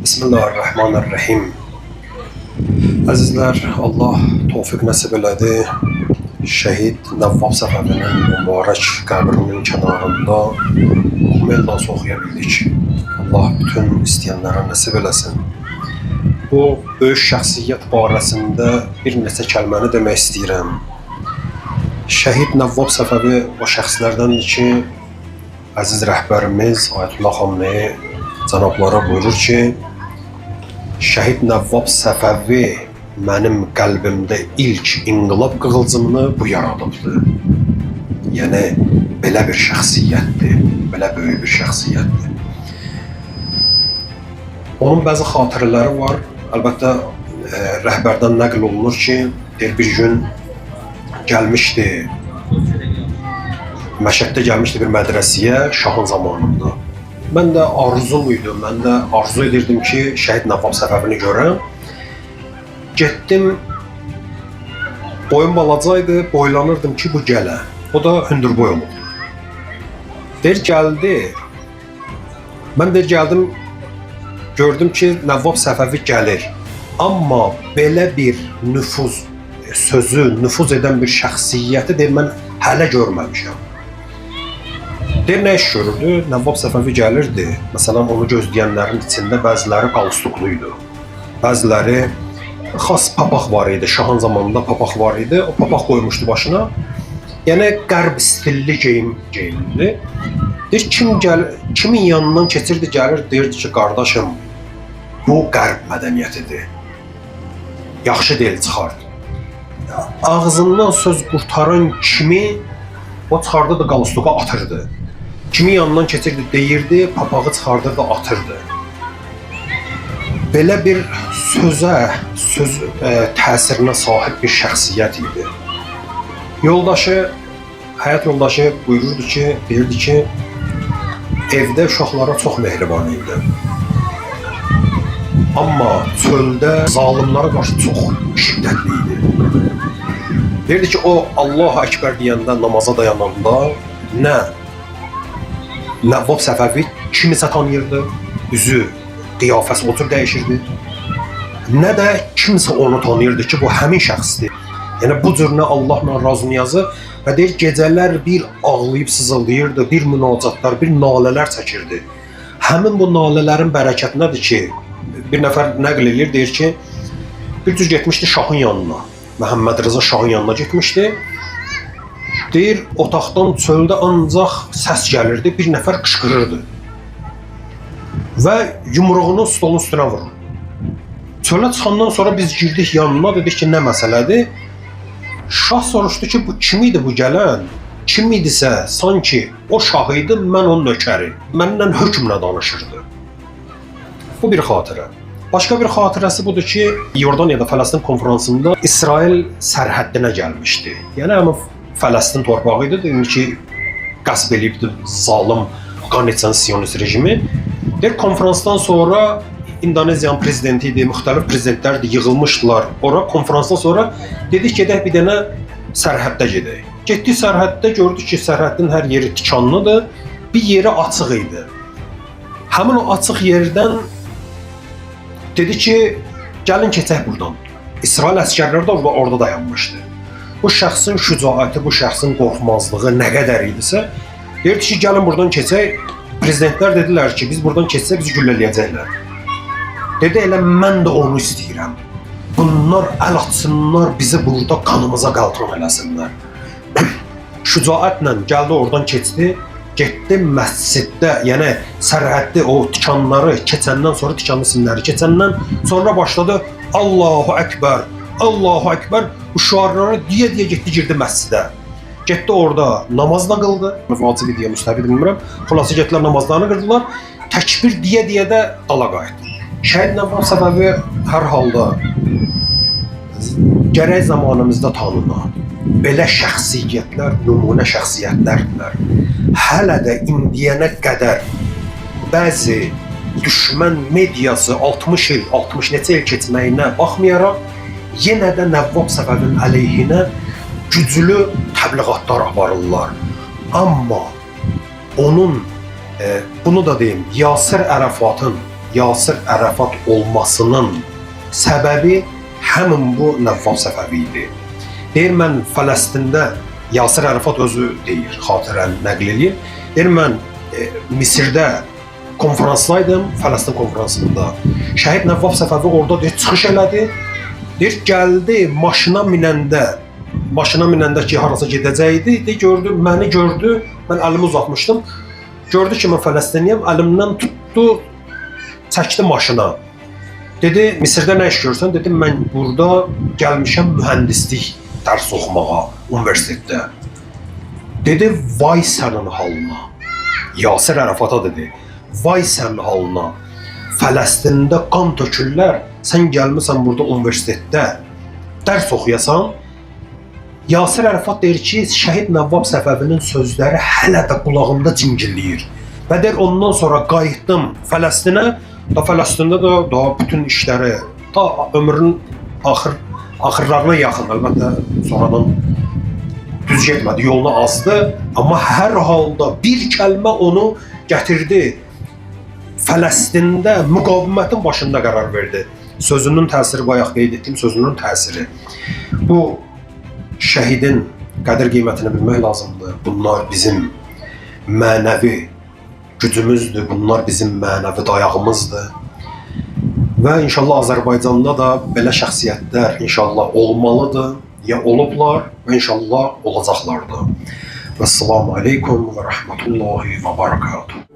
Bismillahirrahmanirrahim. Əzizlər, Allah tövfiq nəsib elədi. Şəhid Nəvvab Səfəvinin mübarək qəbrinin kənarında Kumeldan oxuya bildik. Allah bütün istəyənlərə nəsib eləsin. Bu böyük şəxsiyyət barəsində bir neçə kəlməni demək istəyirəm. Şəhid Nəvvab Səfəvi o şəxslərdəndir ki, əziz rəhbərimiz Ayətullah Xamenei cənablara buyurur ki, Şəhid Nəvvab Səfəvi mənim qəlbimdə ilk inqilab qığılcımını bu yaradıbdır. Yəni, belə bir şəxsiyyətdir, belə böyük bir şəxsiyyətdir. Onun bəzi xatirələri var. Əlbəttə, rəhbərdən nəql olunur ki, bir gün gəlmişdi, Məşəddə gəlmişdi bir mədrəsiyə şahın zamanında. Mən də arzum idi, mən də arzu edirdim ki, Şəhid Nəvvab Səfəvini görəm. Getdim, boyum balacaydı, boylanırdım ki, bu gələ. O da hündürboy oldu. Gəldi, mən gəldim, gördüm ki, Nəvvab Səfəvi gəlir. Amma belə bir nüfuz edən bir şəxsiyyəti mən hələ görməmişəm. Nə iş görürdü? Nəvvab Səfəvi gəlirdi. Məsələn, onu gözləyənlərin içində bəziləri qalstuqluydu. Bəziləri xas papaq var idi. Şahın zamanında papaq var idi. O papaq qoymuşdu başına. Yəni, qərb stilli geyimdi. Kimin yanından keçirdi, gəlir, deyirdi ki, qardaşım, bu qərb mədəniyyətidir. Yaxşı deyil, çıxardı. Ağzından söz qurtaran kimi o çıxardı da qalstuqa atırdı. Kimi yanından keçirdi, deyirdi, papağı çıxardırdı, atırdı. Belə bir söz təsirinə sahib bir şəxsiyyət idi. Həyat yoldaşı buyururdu ki, deyirdi ki, evdə uşaqlara çox mehriban idi. Amma çöldə zalimlara qarşı çox şiddətli idi. Deyirdi ki, o Allahu Əkbər deyəndə, namaza dayananda nə Nəvvab Səfəvi kimisə tanıyırdı, üzü, qiyafəsi otur dəyişirdi. Nə də kimsə onu tanıyırdı ki, bu həmin şəxsdir. Yəni, bu cür nə Allahla razı-niyazı və deyir, gecələr bir ağlayıb sızıldayırdı, bir münacatlar, bir nalələr çəkirdi. Həmin bu nalələrin bərəkətinədir ki, bir nəfər nəql edir, deyir ki, bir cür getmişdi şahın yanına, Məhəmməd Rıza şahın yanına getmişdi. Deyir, otaqdan çöldə ancaq səs gəlirdi, bir nəfər qışqırırdı və yumruğunu stolun üstünə vurur. Çölə çıxandan sonra biz girdik yanına, dedik ki, nə məsələdir? Şah soruşdu ki, bu kim idi bu gələn? Kim idisə, sanki o şah idi, mən onun nökəri. Mənlə hökmlə danışırdı. Bu bir xatirə. Başqa bir xatirəsi budur ki, Yordaniyada Fələstin konferansında İsrail sərhəddinə gəlmişdi. Yəni, Fələstin torpağı idi, deyim ki, qəsb eləyibdi zalim qan içən Siyonist rejimi. Konferansdan sonra İndoneziyanın prezidenti idi, müxtəlif prezidentlər yığılmışdılar. Ora konferansdan sonra dedik ki, gedək bir dənə sərhəddə gedək. Getdik sərhəddə, gördük ki, sərhəddin hər yeri tikanlıdır, bir yeri açıq idi. Həmin o açıq yerdən dedi ki, gəlin keçək buradan. İsrail əskərləri də orada dayanmışdı. Bu şəxsin şücaəti, bu şəxsin qorxmazlığı nə qədər idisə, deyirdi ki, gəlin buradan keçək. Prezidentlər dedilər ki, biz buradan keçsək, bizi güllələyəcəklər. Dedi, elə mən də onu istəyirəm. Bunlar əl atsınlar, bizi burada qanımıza qaltron eləsinlər. Şücaətlə gəldi, oradan keçdi. Getdi məsciddə, yəni sərhəddi o tikanları keçəndən sonra, tikanlı simləri keçəndən sonra başladı Allahu Əkbər, Allahu Əkbər, bu şüarları deyə getdi, girdi məscidə. Getdi orada namaz da qıldı. Vacib deyə müstəbid bilmirəm. Xülasə getdilər namazlarını qırdılar. Təkbir deyə də dala qayıtdı. Şəhid Nəvvab Səfəvi hər halda gərək zamanımızda tanınar. Belə şəxsiyyətlər, nümunə şəxsiyyətlərdirlər. Hələ də indiyənə qədər bəzi düşmən mediası 60 il, 60 neçə il keçməyinə baxmayaraq, yenə də Nəvvab Səfəvinin əleyhinə güclü təbliğatlar aparırlar. Amma onun, bunu da deyim, Yasir Ərafatın Yasir Ərəfat olmasının səbəbi həmin bu Nəvvab Səfəvi idi. Deyir, mən Fələstində, Yasir Ərəfat özü deyir, xatirəni nəql edir. Deyir, mən Misirdə konferansdaydım, Fələstin konferansında. Şəhid Nəvvab Səfəvi orada deyir, çıxış elədi. Deyir, gəldi maşına minəndə ki, harasa gedəcəkdi. Deyir, gördü, məni gördü, mən əlimi uzatmışdım. Gördü ki, mən Fələstinliyəm, əlimdən tutdu, çəkdi maşına. Dedi, Misirdə nə iş görürsən? Dedim, mən burada gəlmişəm mühəndislik dərs oxumağa universitetdə. Dedi, vay sənin halına. Yasir Ərəfata dedi, vay sənin halına. Fələstində qan tökürlər, sən gəlmisən burada universitetdə dərs oxuyasan. Yasir Ərəfat deyir ki, Şəhid Nəvvab Səfəvinin sözləri hələ də qulağımda cingilləyir. Və deyir, ondan sonra qayıtdım Fələstinə. Da Fələstində də bütün işləri, da ömrünün axırlarına yaxın, əlbəttə sonradan düz getmədi, yolunu azdı. Amma hər halda bir kəlmə onu gətirdi. Fələstində müqavimətin başında qərar verdi. Sözünün təsiri, bayaq qeyd etdiyim sözünün təsiri. Bu şəhidin qədir qiymətini bilmək lazımdır. Bunlar bizim mənəvi gücümüzdür, bunlar bizim mənəvi dayağımızdır. Və inşallah Azərbaycanda da belə şəxsiyyətlər inşallah olmalıdır, ya olublar və inşallah olacaqlardır. Vəssalamu aleykum və rəhmətullahi və barakatuhu.